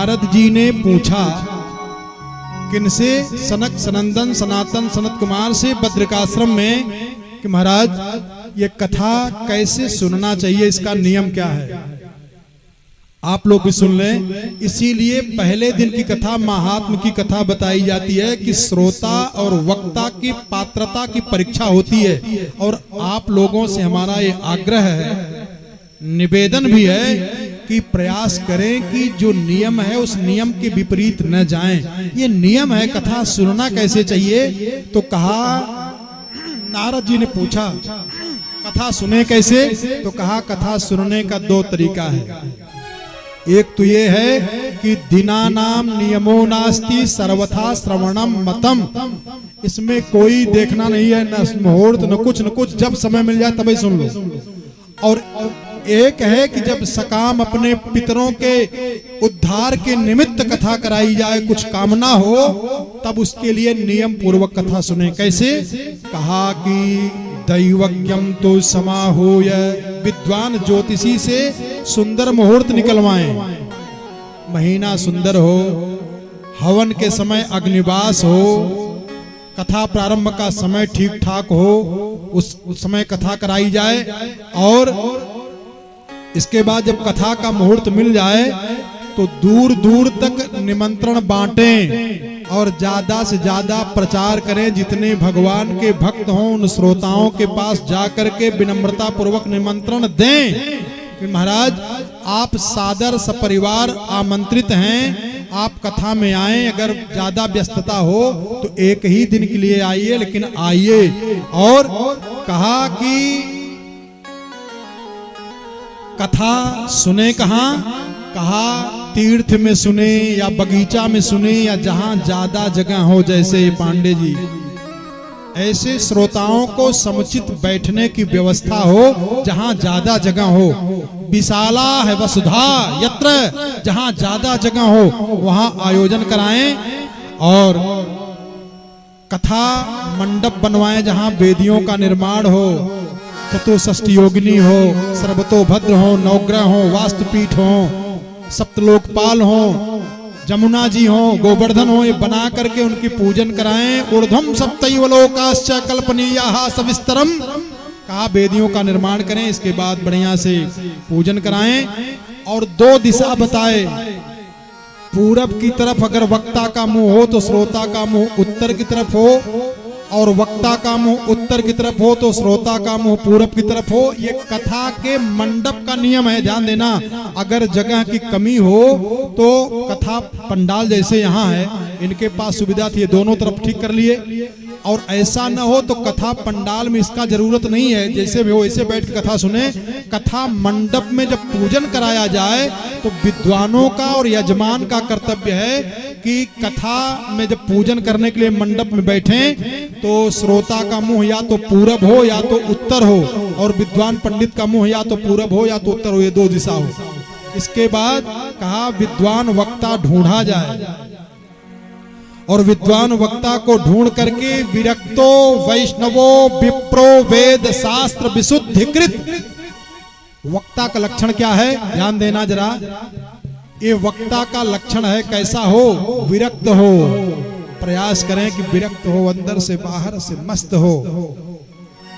नारद जी ने पूछा किनसे? सनक सनंदन सनातन सनत कुमार से बद्रिकाश्रम में कि महाराज ये कथा कैसे सुनना चाहिए, इसका नियम क्या है? आप लोग भी सुन लें। इसीलिए पहले दिन की कथा महात्म की कथा बताई जाती है कि श्रोता और वक्ता की पात्रता की परीक्षा होती है। और आप लोगों से हमारा ये आग्रह है, निवेदन भी है कि प्रयास करें कि जो नियम है उस नियम के विपरीत न जाएं। ये नियम है, कथा सुनना कैसे चाहिए। तो कहा, नारद जी ने पूछा कथा सुने कैसे? तो कहा कथा सुनने का दो तरीका है। एक तो ये है कि दिनानाम नियमो नास्ति सर्वथा श्रवणम मतम, इसमें कोई देखना नहीं है, न मुहूर्त न कुछ, जब समय मिल जाए तभी सुन लो। और एक है कि जब सकाम अपने पितरों के उद्धार के निमित्त कथा कराई जाए, कुछ कामना हो, तब उसके लिए नियम पूर्वक कथा सुने। कैसे? कहा कि दैवज्ञम तो समाहूय, विद्वान ज्योतिषी से सुंदर मुहूर्त निकलवाएं, महीना सुंदर हो, हवन के समय अग्निवास हो, कथा प्रारंभ का समय ठीक ठाक हो, उस समय कथा कराई जाए। और इसके बाद जब कथा का मुहूर्त मिल जाए तो दूर दूर तक निमंत्रण बांटें और ज्यादा से ज्यादा प्रचार करें। जितने भगवान के भक्त हों उन श्रोताओं के पास जाकर के विनम्रता पूर्वक निमंत्रण दें कि महाराज आप सादर सपरिवार आमंत्रित हैं, आप कथा में आए। अगर ज्यादा व्यस्तता हो तो एक ही दिन के लिए आइए, लेकिन आइए। और कहा कि कथा सुने कहाँ? कहा तीर्थ में सुने या बगीचा में सुने या जहां ज्यादा जगह हो, जैसे पांडे जी, ऐसे श्रोताओं को समुचित बैठने की व्यवस्था हो जहां ज्यादा जगह हो। विशाला है वसुधा यत्र, जहां ज्यादा जगह हो वहां आयोजन कराएं। और कथा मंडप बनवाएं जहां वेदियों का निर्माण हो, चतुष्षष्ठी योगिनी हो, सर्वतोभद्र हो, नवग्रह हो, वास्तुपीठ हो, सप्तलोकपाल हो, जमुना जी हो, गोवर्धन हो, ये बना करके उनकी पूजन कराएं। ऊर्ध्वम सप्तैव लोकाश्च कल्पनीयाः सविस्तरम, कहा वेदियों का निर्माण करें। इसके बाद बढ़िया से पूजन कराएं। और दो दिशा बताए, पूरब की तरफ अगर वक्ता का मुंह हो तो श्रोता का मुंह उत्तर की तरफ हो, और वक्ता का मुंह उत्तर की तरफ हो तो श्रोता का मुंह पूरब की तरफ हो। ये कथा के मंडप का नियम है, ध्यान देना। अगर जगह की कमी हो तो कथा पंडाल जैसे यहाँ है, इनके पास सुविधा थी, दोनों तरफ ठीक कर लिए। और ऐसा न हो तो कथा पंडाल में इसका जरूरत नहीं है, जैसे भी हो ऐसे बैठ के कथा सुने। कथा मंडप में जब पूजन कराया जाए तो विद्वानों का और यजमान का कर्तव्य है कि कथा में जब पूजन करने के लिए मंडप में बैठे तो श्रोता का मुंह या तो पूरब हो या तो उत्तर हो, और विद्वान पंडित का मुंह या तो पूरब हो या तो उत्तर हो, ये दो दिशा हो। इसके बाद कहा विद्वान वक्ता ढूंढा जाए, और विद्वान वक्ता को ढूंढ करके विरक्तो वैष्णवो विप्रो वेद शास्त्र विशुद्धिकृत। वक्ता का लक्षण क्या है? ध्यान देना जरा। ये वक्ता का लक्षण है कैसा हो? विरक्त हो। प्रयास करें कि विरक्त हो, अंदर से बाहर से मस्त हो।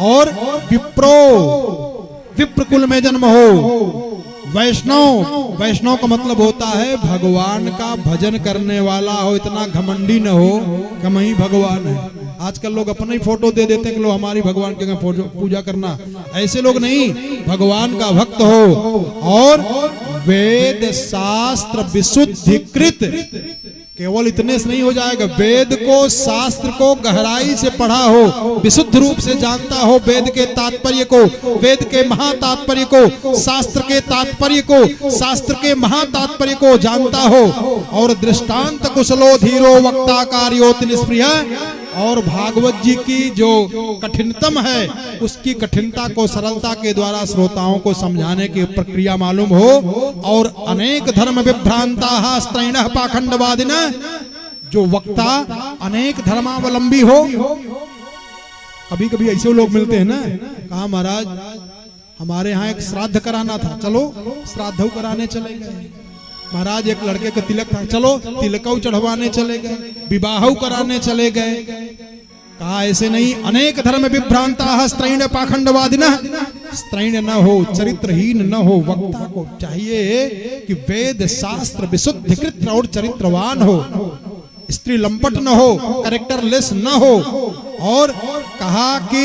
और विप्रो, विप्र कुल में जन्म हो। वैष्णव, वैष्णव का मतलब होता है भगवान का भजन करने वाला हो, इतना घमंडी न हो कि हम ही भगवान है। आजकल लोग अपने ही फोटो दे देते हैं कि लो हमारी भगवान के फोटो पूजा करना। ऐसे लोग नहीं, भगवान का भक्त हो और वेद शास्त्र विशुद्धिकृत। केवल इतने से नहीं हो जाएगा, वेद को शास्त्र को गहराई से पढ़ा हो, विशुद्ध रूप से जानता हो, वेद के तात्पर्य को, वेद के महातात्पर्य को, शास्त्र के तात्पर्य को, शास्त्र के महातात्पर्य को जानता हो। और दृष्टांत कुशलो धीरो वक्ता कार्योति निष्प्रिय। और भागवत जी की जो कठिनतम है उसकी कठिनता को सरलता के द्वारा श्रोताओं को समझाने की प्रक्रिया मालूम हो। और अनेक धर्म विभ्रांता स्त्रैणः पाखंडवादिनः, जो वक्ता अनेक धर्मावलंबी हो। कभी कभी ऐसे लोग मिलते हैं ना, कहा महाराज हमारे यहाँ एक श्राद्ध कराना था, चलो श्राद्ध कराने चले गए। महाराज एक लड़के का तिलक था, चलो तिलकऊ चढ़वाने चले गए, विवाह कराने चले गए। कहा ऐसे नहीं, अनेक धर्म विभ्रांता स्त्रैण पाखंडवादिनः, स्त्रैण न हो, चरित्रहीन न हो। वक्ता को चाहिए कि वेद शास्त्र विशुद्धिकृत और चरित्रवान हो, स्त्री लंपट न हो, कैरेक्टरलेस न हो। और कहा कि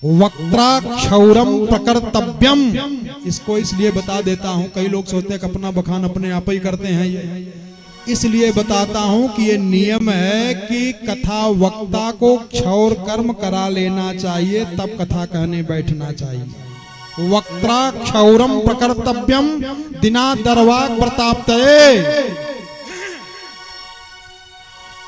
वक्ता क्षौरम प्रकर्तव्यम। इसको इसलिए बता देता हूं, कई लोग सोचते हैं कि अपना बखान अपने आप ही करते हैं, ये इसलिए बताता हूं कि ये नियम है कि कथा वक्ता को क्षौर कर्म करा लेना चाहिए, तब कथा कहने बैठना चाहिए। वक्ता क्षौरम प्रकर्तव्यम दिना दरवाक प्रताप्तये।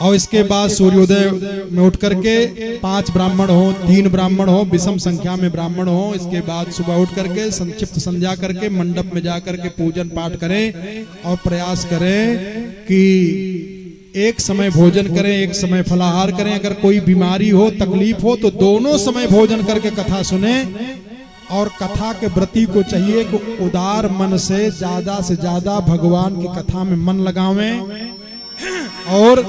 और इसके बाद सूर्योदय में उठ करके 5 ब्राह्मण हो, 3 ब्राह्मण हो, विषम संख्या में ब्राह्मण हो। इसके बाद सुबह उठ करके संक्षिप्त संध्या करके मंडप में जाकर के पूजन पाठ करें और प्रयास करें कि एक समय भोजन करें, एक समय फलाहार करें। अगर कोई बीमारी हो, तकलीफ हो तो दोनों समय भोजन करके कथा सुने। और कथा के व्रती को चाहिए कि उदार मन से ज्यादा भगवान की कथा में मन लगावें। और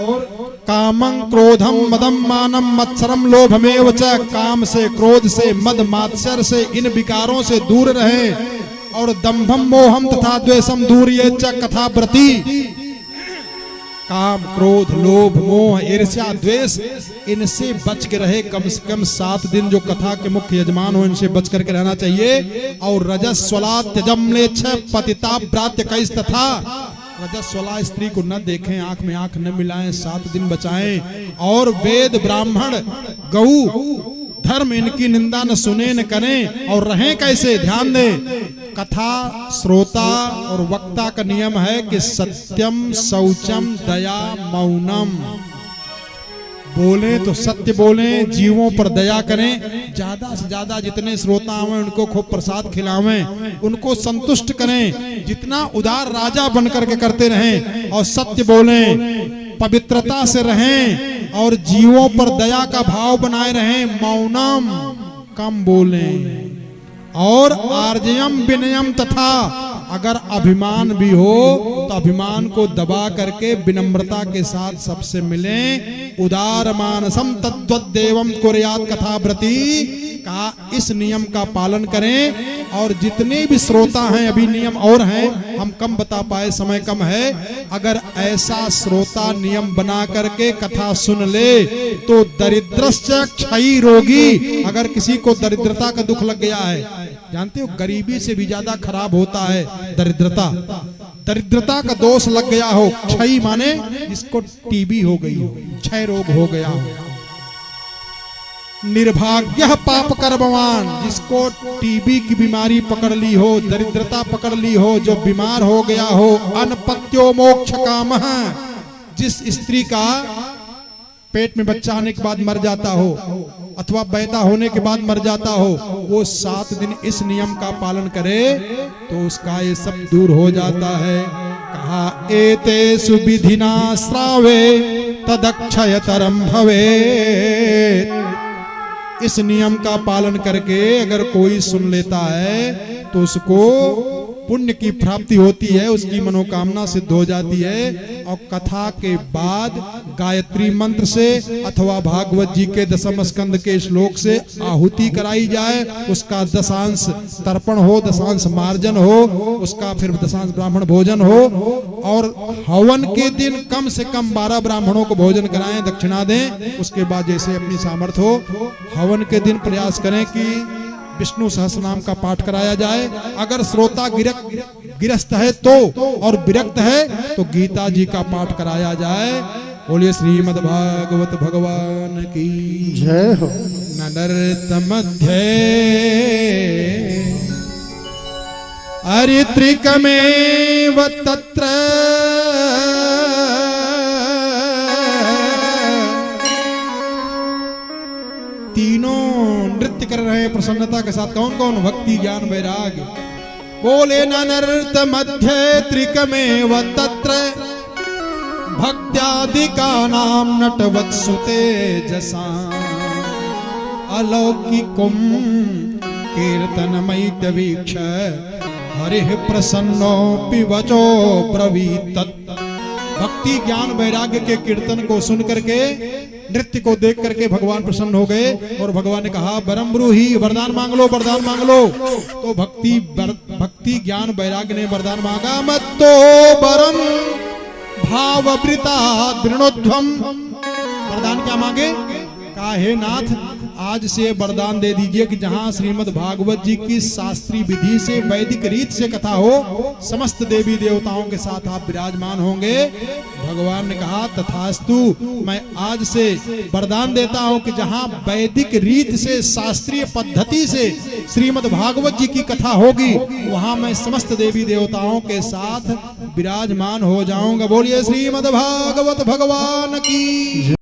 कामं क्रोधम मदम मानम मत्सरम लोभमेव च, काम से, क्रोध से, मद मात्सर्य से, इन विकारों से दूर रहें। और दंभम मोहम तथा द्वेषम दूरिये च कथा व्रती। काम, क्रोध, लोभ, मोह, ईर्ष्या, द्वेष, इनसे बच के रहे। कम से कम 7 दिन जो कथा के मुख्य यजमान हो, इनसे बच करके रहना चाहिए। और रजस्वला त्यजम्लेच्छ पतिता भ्रात्य कैस तथा, रजस्वला स्त्री को न देखें, आंख में आंख न मिलाएं, 7 दिन बचाएं। और वेद, ब्राह्मण, गऊ, धर्म, इनकी निंदा न सुने न करें। और रहें कैसे, ध्यान दें। कथा श्रोता और वक्ता का नियम है कि सत्यम शौचम दया मौनम। बोले तो सत्य बोलें, जीवों पर दया करें। ज्यादा से ज्यादा जितने श्रोता हैं उनको खूब प्रसाद खिलावें, उनको संतुष्ट करें। जितना उदार राजा बनकर के करते रहें। और सत्य बोलें, पवित्रता से रहें और जीवों पर दया का भाव बनाए रहें। मौनम, कम बोलें। और आर्जयम विनयम तथा, अगर अभिमान भी हो तो अभिमान को दबा करके विनम्रता के साथ सबसे मिलें। उदार मानसम तद्वद्देवम कुर्यात् कथा व्रती। का इस नियम का पालन करें। और जितने भी श्रोता हैं, अभी नियम और हैं, हम कम बता पाए, समय कम है। अगर ऐसा श्रोता नियम बना करके कथा सुन ले तो दरिद्रश्च क्षयी रोगी। अगर किसी को दरिद्रता का दुख लग गया है, जानते हो गरीबी से भी ज्यादा खराब होता है दरिद्रता। दरिद्रता का दोष लग गया हो, क्षयी माने जिसको टीबी हो गई हो, क्षय रोग हो गया हो। निर्भाग्य पाप कर्मवान, जिसको टीबी की बीमारी पकड़ ली हो, दरिद्रता पकड़ ली हो, जो बीमार हो गया हो। अनपत्यो मोक्ष कामः, जिस स्त्री का पेट में बच्चा आने के बाद मर जाता हो अथवा पैदा होने के बाद मर जाता हो, वो 7 दिन इस नियम का पालन करे तो उसका ये सब दूर हो जाता है। कहा एते सुविधिना श्रावे तदक्षयतरम भवेत्। इस नियम का पालन करके अगर कोई सुन लेता है तो उसको पुण्य की प्राप्ति होती है, उसकी मनोकामना सिद्ध हो जाती है। और कथा के बाद गायत्री मंत्र से अथवा भागवत जी के 10वें स्कंद के श्लोक से आहुति कराई जाए, उसका दशांश तर्पण हो, दशांश मार्जन हो, उसका फिर दशांश ब्राह्मण भोजन हो। और हवन के दिन कम से कम 12 ब्राह्मणों को भोजन कराएं, दक्षिणा दें। उसके बाद जैसे अपनी सामर्थ्य हो, हवन के दिन प्रयास करें कि विष्णु सहस्रनाम का पाठ कराया जाए। अगर श्रोता गिरस्त है तो और विरक्त है तो गीता जी का पाठ कराया जाए। बोलिए श्रीमद् भागवत भगवान की जय हो। ननर्तमध्ये अरित्रिकमेव तत्र तीनों नृत्य कर रहे हैं प्रसन्नता के साथ। कौन कौन? भक्ति, ज्ञान, वैराग्य। बोले ननर्त मध्य त्रिकमेव तत्र भक्त्यादिका नाम नटवत्सुते जसा अलौकिकुम कीर्तनमयि वीक्ष हरिः प्रसन्नोऽपि वचो ब्रवीत। भक्ति ज्ञान वैराग्य के कीर्तन को सुन करके, नृत्य को देख करके भगवान प्रसन्न हो गए और भगवान ने कहा वरम ब्रूहि, वरदान मांग लो, वरदान मांग लो। तो भक्ति ज्ञान वैराग्य ने वरदान मांगा, मत्तो वरम भाववृता दृणोध्वम। वरदान क्या मांगे? कहा हे नाथ, आज से वरदान दे दीजिए कि जहां श्रीमद् भागवत जी की शास्त्रीय विधि से, वैदिक रीत से कथा हो, समस्त देवी देवताओं के साथ आप विराजमान होंगे। भगवान ने कहा तथास्तु, मैं आज से वरदान देता हूं कि जहां वैदिक रीत से, शास्त्रीय पद्धति से श्रीमद् भागवत जी की कथा होगी, वहां मैं समस्त देवी देवताओं के साथ विराजमान हो जाऊंगा। बोलिए श्रीमद् भागवत भगवान की।